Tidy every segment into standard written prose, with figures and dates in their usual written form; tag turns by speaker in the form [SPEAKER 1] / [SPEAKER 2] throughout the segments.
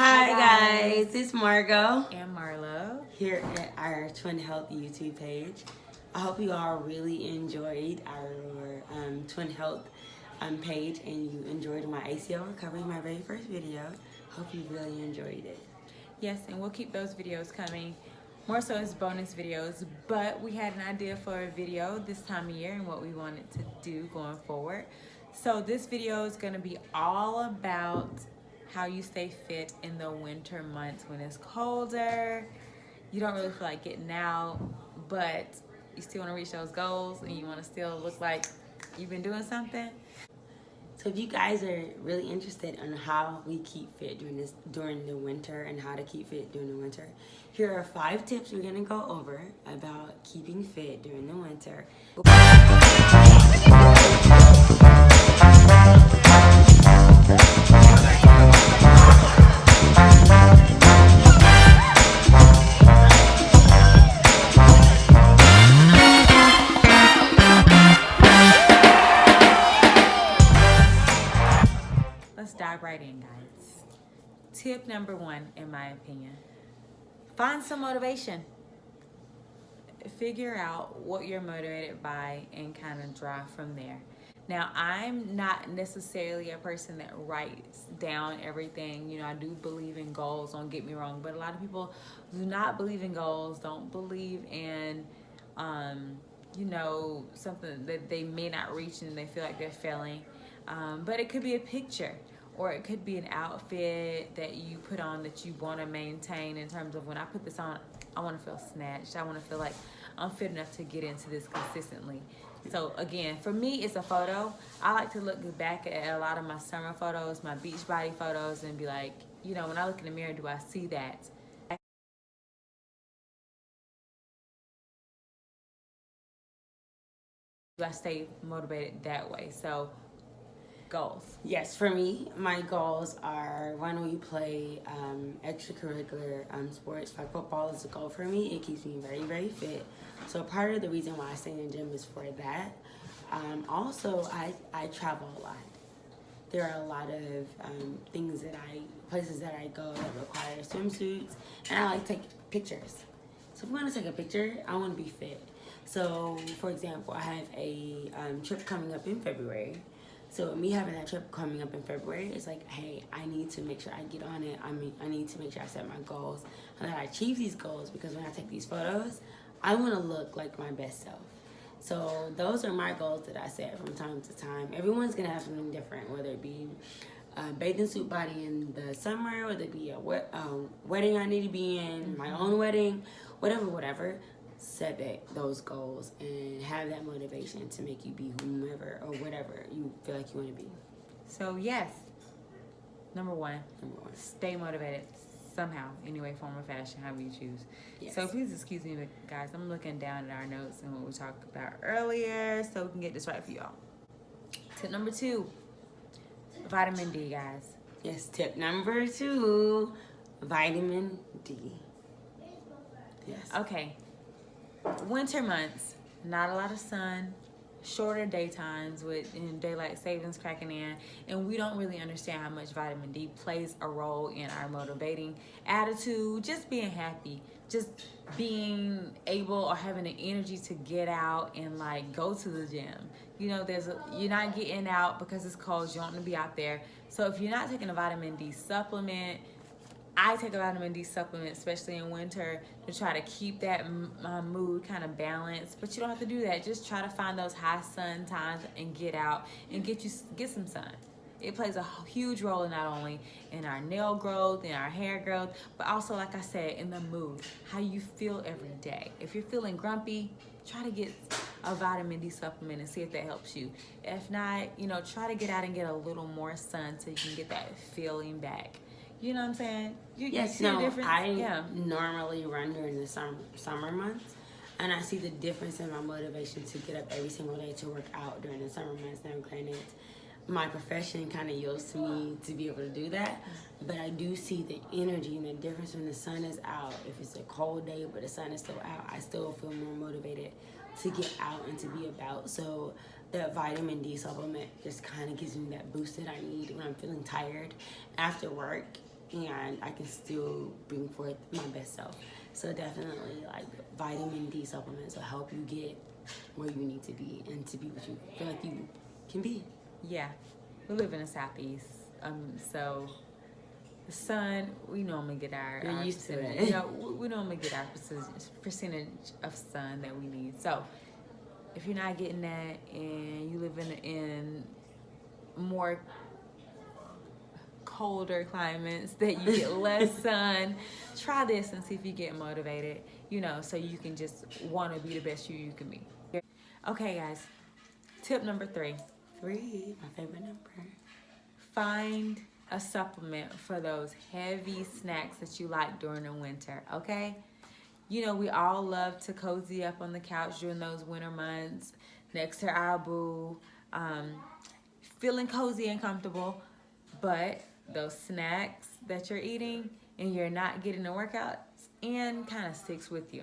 [SPEAKER 1] Hi guys, it's Margot
[SPEAKER 2] and Marlo
[SPEAKER 1] here at our Twin Health YouTube page. I hope you all really enjoyed our Twin Health page and you enjoyed my ACL recovery, my very first video. Hope you really enjoyed it.
[SPEAKER 2] Yes, and we'll keep those videos coming. More so as bonus videos, but we had an idea for a video this time of year and what we wanted to do going forward. So this video is going to be all about how you stay fit in the winter months when it's colder. You don't really feel like getting out, but you still want to reach those goals and you want to still look like you've been doing something.
[SPEAKER 1] So if you guys are really interested in how we keep fit during the winter and how to keep fit during the winter, here are 5 tips we're gonna go over about keeping fit during the winter.
[SPEAKER 2] Let's dive right in, guys. Tip number 1, in my opinion, find some motivation. Figure out what you're motivated by and kind of drive from there. Now, I'm not necessarily a person that writes down everything. You know, I do believe in goals, don't get me wrong, but a lot of people do not believe in goals, don't believe in, you know, something that they may not reach and they feel like they're failing. But it could be a picture, or it could be an outfit that you put on that you want to maintain in terms of, when I put this on, I want to feel snatched. I want to feel like I'm fit enough to get into this consistently. So again, for me, it's a photo. I like to look back at a lot of my summer photos, my beach body photos, and be like, you know, when I look in the mirror, do I see that? Do I stay motivated that way? So goals.
[SPEAKER 1] Yes, for me, my goals are, when we play extracurricular sports, like football is a goal for me. It keeps me very, very fit. So part of the reason why I stay in the gym is for that. Also, I travel a lot. There are a lot of places that I go that require swimsuits, and I like to take pictures. So if I'm gonna take a picture, I wanna be fit. So for example, I have a trip coming up in February. So me having that trip coming up in February, it's like, hey, I need to make sure I get on it. I need to make sure I set my goals and that I achieve these goals, because when I take these photos, I want to look like my best self. So those are my goals that I set from time to time. Everyone's gonna have something different, whether it be a bathing suit body in the summer, whether it be a wedding I need to be in, my own wedding, whatever. Set those goals and have that motivation to make you be whomever or whatever you feel like you want to be.
[SPEAKER 2] So yes, number one, stay motivated somehow, any way, form, or fashion, however you choose.
[SPEAKER 1] Yes.
[SPEAKER 2] So please excuse me, guys, I'm looking down at our notes and what we talked about earlier so we can get this right for y'all. Tip number 2, vitamin D, guys.
[SPEAKER 1] Yes, tip number 2, vitamin D. Yes.
[SPEAKER 2] Okay. Winter months, not a lot of sun, shorter daytimes with daylight savings cracking in, and we don't really understand how much vitamin D plays a role in our motivating attitude, just being happy, just being able or having the energy to get out and like go to the gym. You know, you're not getting out because it's cold, you don't want to be out there. So if you're not taking a vitamin D supplement, I take a vitamin D supplement, especially in winter, to try to keep that mood kind of balanced. But you don't have to do that. Just try to find those high sun times and get out and get some sun. It plays a huge role in not only in our nail growth, in our hair growth, but also, like I said, in the mood, how you feel every day. If you're feeling grumpy, try to get a vitamin D supplement and see if that helps you. If not, you know, try to get out and get a little more sun so you can get that feeling back. You know what I'm saying?
[SPEAKER 1] Yes, no, I normally run during the summer months, and I see the difference in my motivation to get up every single day to work out during the summer months. Now, granted, my profession kind of yields to me to be able to do that, but I do see the energy and the difference when the sun is out. If it's a cold day but the sun is still out, I still feel more motivated to get out and to be about. So that vitamin D supplement just kind of gives me that boost that I need when I'm feeling tired after work. and I can still bring forth my best self. So definitely, like, vitamin D supplements will help you get where you need to be and to be what you feel like you can be.
[SPEAKER 2] Yeah, we live in the Southeast, so the sun, we normally get our
[SPEAKER 1] used to
[SPEAKER 2] percentage.
[SPEAKER 1] it.
[SPEAKER 2] You know, we normally get our percentage of sun that we need. So if you're not getting that and you live in more colder climates that you get less sun, try this and see if you get motivated, you know, so you can just want to be the best you can be. Okay, guys, tip number 3.
[SPEAKER 1] 3, my favorite number.
[SPEAKER 2] Find a supplement for those heavy snacks that you like during the winter, okay? You know, we all love to cozy up on the couch during those winter months next to our boo, feeling cozy and comfortable, but those snacks that you're eating and you're not getting the workouts and kind of sticks with you.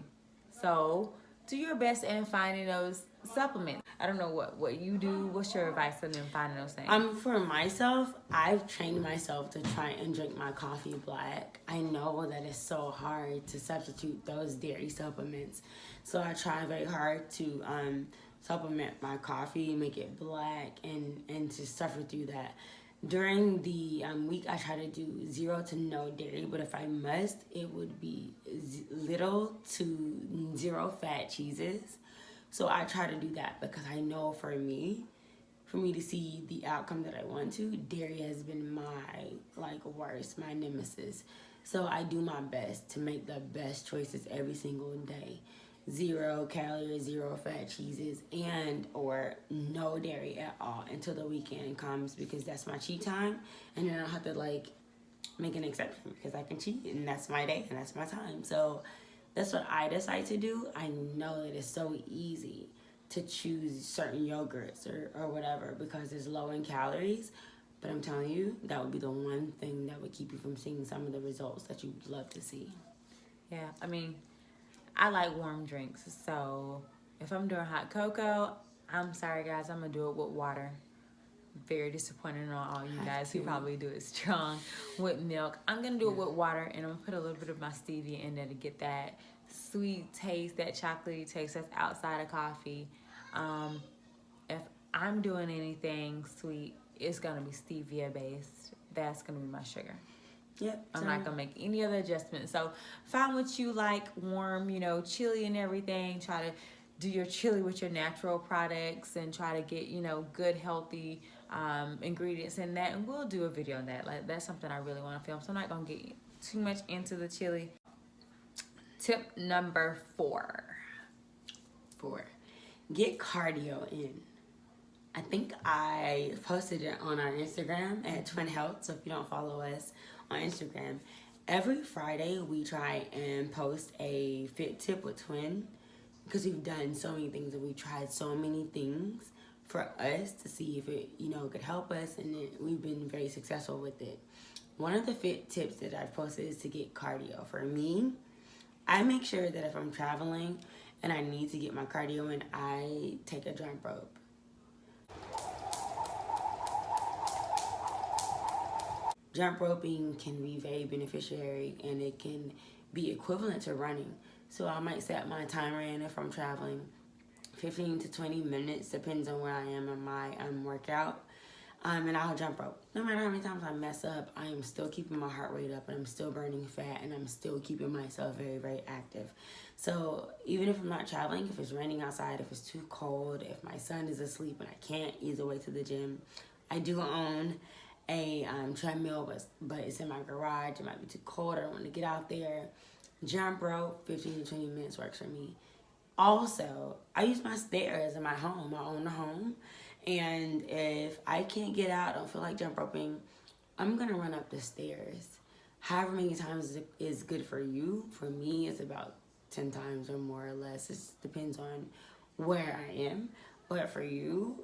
[SPEAKER 2] So do your best in finding those supplements. I don't know what you do. What's your advice on them finding those things?
[SPEAKER 1] For myself, I've trained myself to try and drink my coffee black. I know that it's so hard to substitute those dairy supplements, so I try very hard to supplement my coffee, make it black, and to suffer through that. During the week, I try to do 0 to no dairy, but if I must, it would be little to 0 fat cheeses. So I try to do that because I know for me to see the outcome that I want to, dairy has been my worst, my nemesis. So I do my best to make the best choices every single day. 0 calories, 0 fat cheeses, and or no dairy at all until the weekend comes, because that's my cheat time, and then I have to make an exception because I can cheat and that's my day and that's my time. So that's what I decide to do. I know that it's so easy to choose certain yogurts or whatever because it's low in calories, but I'm telling you, that would be the one thing that would keep you from seeing some of the results that you'd love to see.
[SPEAKER 2] Yeah, I mean, I like warm drinks, so if I'm doing hot cocoa, I'm sorry guys, I'm gonna do it with water. Very disappointing on all you guys who probably do it strong with milk. I'm gonna do it with water, and I'm gonna put a little bit of my stevia in there to get that sweet taste, that chocolatey taste that's outside of coffee. If I'm doing anything sweet, it's gonna be stevia based. That's gonna be my sugar.
[SPEAKER 1] Yep.
[SPEAKER 2] I'm not gonna make any other adjustments. So find what you like, warm, you know, chili and everything. Try to do your chili with your natural products and try to get, you know, good, healthy ingredients in that. And we'll do a video on that. Like, that's something I really want to film. So I'm not gonna get too much into the chili. Tip number 4.
[SPEAKER 1] 4, get cardio in. I think I posted it on our Instagram at Twin Health. So if you don't follow us on Instagram, every Friday we try and post a fit tip with Twin, because we've done so many things and we've tried so many things for us to see if it, you know, could help us, and we've been very successful with it. One of the fit tips that I've posted is to get cardio. For me, I make sure that if I'm traveling and I need to get my cardio in, I take a jump rope. Jump roping can be very beneficiary, and it can be equivalent to running. So I might set my timer in if I'm traveling, 15 to 20 minutes, depends on where I am in my workout. And I'll jump rope. No matter how many times I mess up, I am still keeping my heart rate up, and I'm still burning fat, and I'm still keeping myself very, very active. So even if I'm not traveling, if it's raining outside, if it's too cold, if my son is asleep and I can't ease away to the gym, I do own a treadmill, but it's in my garage. It might be too cold. I don't want to get out there. Jump rope, 15 to 20 minutes works for me. Also, I use my stairs in my home. I own a home. And if I can't get out, I don't feel like jump roping, I'm going to run up the stairs. However many times is good for you. For me, it's about 10 times or more or less. It depends on where I am. But for you,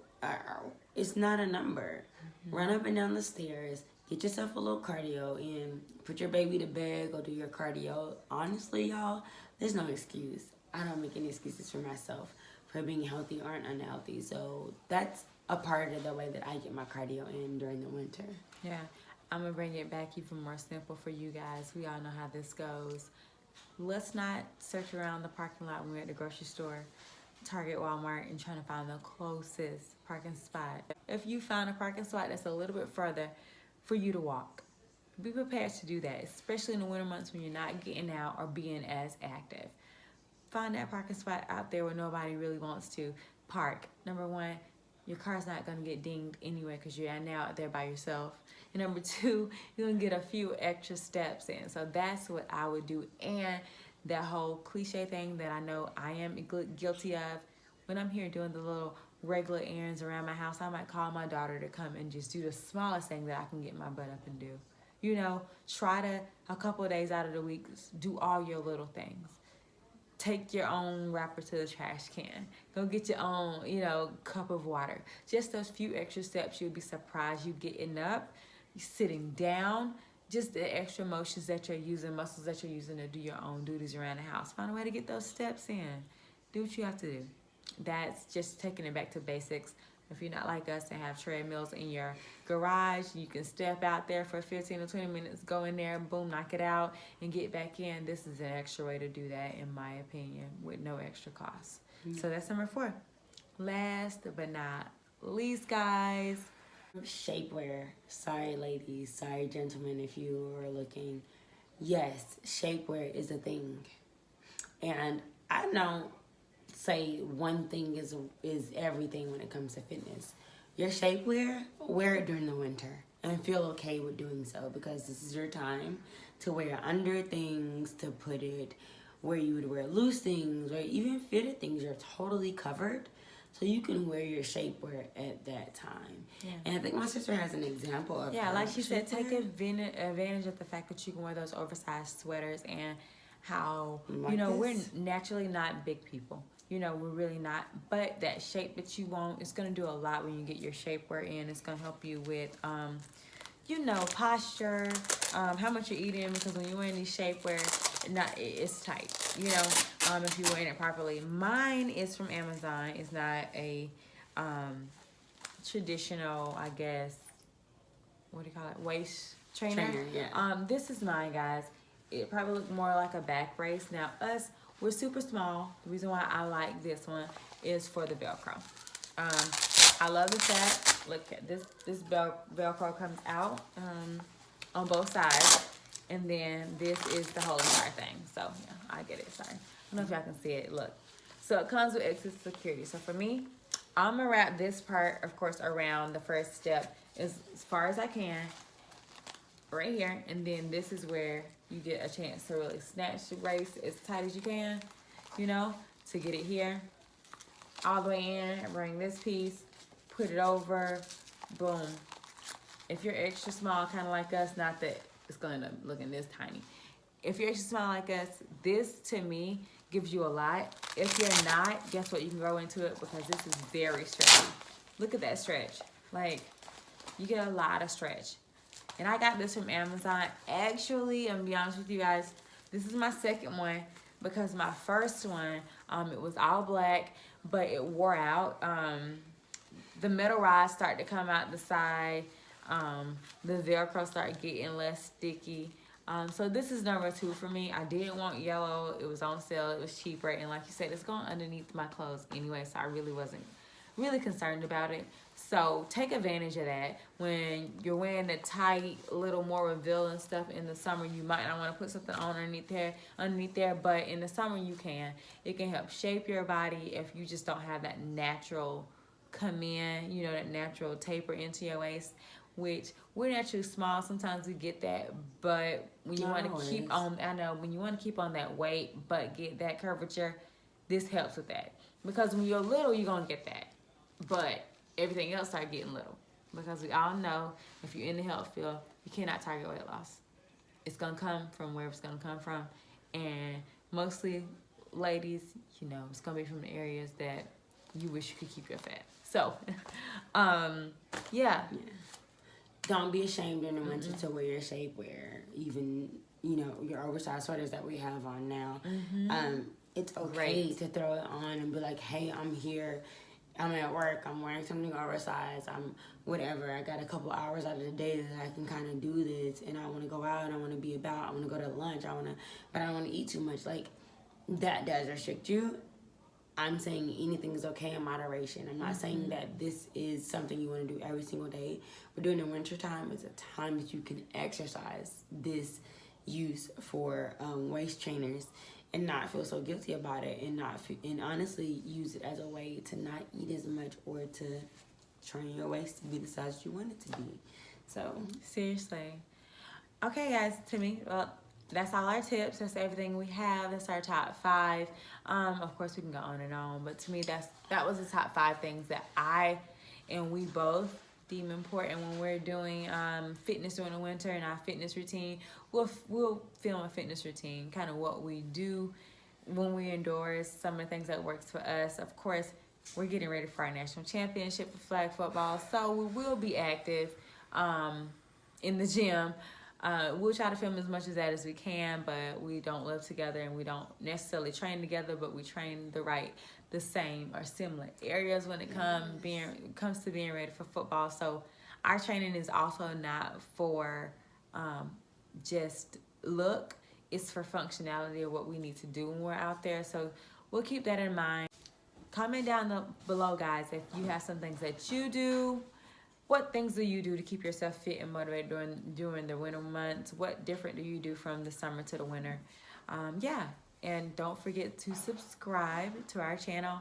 [SPEAKER 1] it's not a number. Mm-hmm. Run up and down the stairs. Get yourself a little cardio in. Put your baby to bed. Go do your cardio. Honestly, y'all, there's no excuse. I don't make any excuses for myself for being healthy or unhealthy. So that's a part of the way that I get my cardio in during the winter.
[SPEAKER 2] Yeah. I'm gonna bring it back even more simple for you guys. We all know how this goes. Let's not search around the parking lot when we're at the grocery store, Target, Walmart, and trying to find the closest parking spot. If you find a parking spot that's a little bit further for you to walk, be prepared to do that, especially in the winter months when you're not getting out or being as active. Find that parking spot out there where nobody really wants to park. Number one, your car's not gonna get dinged anyway because you're now out there by yourself. And number two, you're gonna get a few extra steps in. So that's what I would do. And that whole cliche thing that I know I am guilty of, when I'm here doing the little regular errands around my house, I might call my daughter to come and just do the smallest thing that I can get my butt up and do. You know, try to, a couple of days out of the week, do all your little things. Take your own wrapper to the trash can. Go get your own, cup of water. Just those few extra steps, you'll be surprised. You getting up, you sitting down, just the extra motions that you're using, muscles that you're using to do your own duties around the house. Find a way to get those steps in. Do what you have to do. That's just taking it back to basics. If you're not like us and have treadmills in your garage, you can step out there for 15 or 20 minutes, go in there, boom, knock it out, and get back in. This is an extra way to do that, in my opinion, with no extra cost. Mm-hmm. So that's number 4. Last but not least, guys.
[SPEAKER 1] Shapewear. Sorry, ladies. Sorry, gentlemen, if you were looking. Yes, shapewear is a thing. And I don't say one thing is everything when it comes to fitness. Your shapewear, wear it during the winter and feel okay with doing so, because this is your time to wear under things, to put it where you would wear loose things or even fitted things. You're totally covered, so you can wear your shapewear at that time. Yeah. And I think my sister has an example of
[SPEAKER 2] like she said, take advantage of the fact that you can wear those oversized sweaters, and how we're naturally not big people. We're really not. But that shape that you want, it's going to do a lot when you get your shapewear in. It's going to help you with, posture, how much you're eating. Because when you're wearing these shapewear, it's tight, if you're wearing it properly. Mine is from Amazon. It's not a traditional, I guess, what do you call it, waist trainer. Yeah. This is mine, guys. It probably look more like a back brace. Now, we're super small. The reason why I like this one is for the Velcro. I love the fact, look at this Velcro comes out on both sides. And then this is the whole entire thing. So, yeah, I get it. Sorry. I don't know if y'all can see it. Look. So, it comes with extra security. So, for me, I'm going to wrap this part, of course, around the first step as far as I can. Right here. And then this is where you get a chance to really snatch the brace as tight as you can, to get it here, all the way in, and bring this piece, put it over, boom. If you're extra small, kind of like us, not that it's going to end up looking this tiny. If you're extra small like us, this, to me, gives you a lot. If you're not, guess what? You can grow into it, because this is very stretchy. Look at that stretch. Like, you get a lot of stretch. And I got this from Amazon. Actually, I'm gonna be honest with you guys, this is my second one, because my first one, it was all black, but it wore out. The metal rods started to come out the side. The Velcro started getting less sticky. So this is number 2 for me. I didn't want yellow. It was on sale. It was cheaper. And like you said, it's going underneath my clothes anyway, so I really wasn't really concerned about it. So take advantage of that. When you're wearing the tight, little more revealing stuff in the summer, you might not want to put something on underneath there, but in the summer you can. It can help shape your body if you just don't have that natural come in, that natural taper into your waist, which we're naturally small. Sometimes we get that, but when you want to keep on, when you want to keep on that weight but get that curvature, this helps with that. Because when you're little, you're going to get that. But everything else start getting little, because we all know if you're in the health field, you cannot target weight loss. It's gonna come from where it's gonna come from, and mostly, ladies, it's gonna be from the areas that you wish you could keep your fat. So, yeah.
[SPEAKER 1] Don't be ashamed in the winter to wear your shapewear, even your oversized sweaters that we have on now. It's okay to throw it on and be like, hey, I'm here. I'm at work, I'm wearing something oversized, I'm whatever. I got a couple hours out of the day that I can kind of do this, and I want to go out and I want to be about. I want to go to lunch. But I don't want to eat too much. Like that does restrict you. I'm saying anything is okay in moderation. I'm not saying that this is something you want to do every single day. But during the winter time, it's a time that you can exercise this use for waist trainers and not feel so guilty about it, and honestly use it as a way to not eat as much or to train your waist to be the size you want it to be. So
[SPEAKER 2] seriously. Okay, guys, to me, well, that's all our tips. That's everything we have. That's our top 5. Of course, we can go on, but to me, that was the top 5 things that I and we both deem important when we're doing fitness during the winter and our fitness routine. We'll film a fitness routine, kind of what we do when we're indoors, some of the things that works for us. Of course, we're getting ready for our national championship for flag football, so we will be active in the gym. We'll try to film as much of that as we can, but we don't live together and we don't necessarily train together, but we train the same or similar areas when it comes to being ready for football. So our training is also not for just look, it's for functionality of what we need to do when we're out there. So we'll keep that in mind. Comment down below, guys, if you have some things that you do. What things do you do to keep yourself fit and motivated during the winter months? What different do you do from the summer to the winter? Yeah, and don't forget to subscribe to our channel.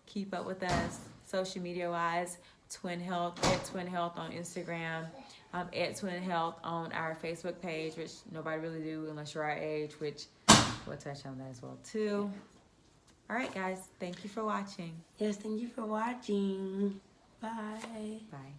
[SPEAKER 2] Keep up with us social media wise. Twin Health, at Twin Health on Instagram, at Twin Health on our Facebook page, which nobody really do unless you're our age, which we'll touch on that as well too. All right, guys, thank you for watching.
[SPEAKER 1] yes, thank you for watching. Bye.
[SPEAKER 2] Bye.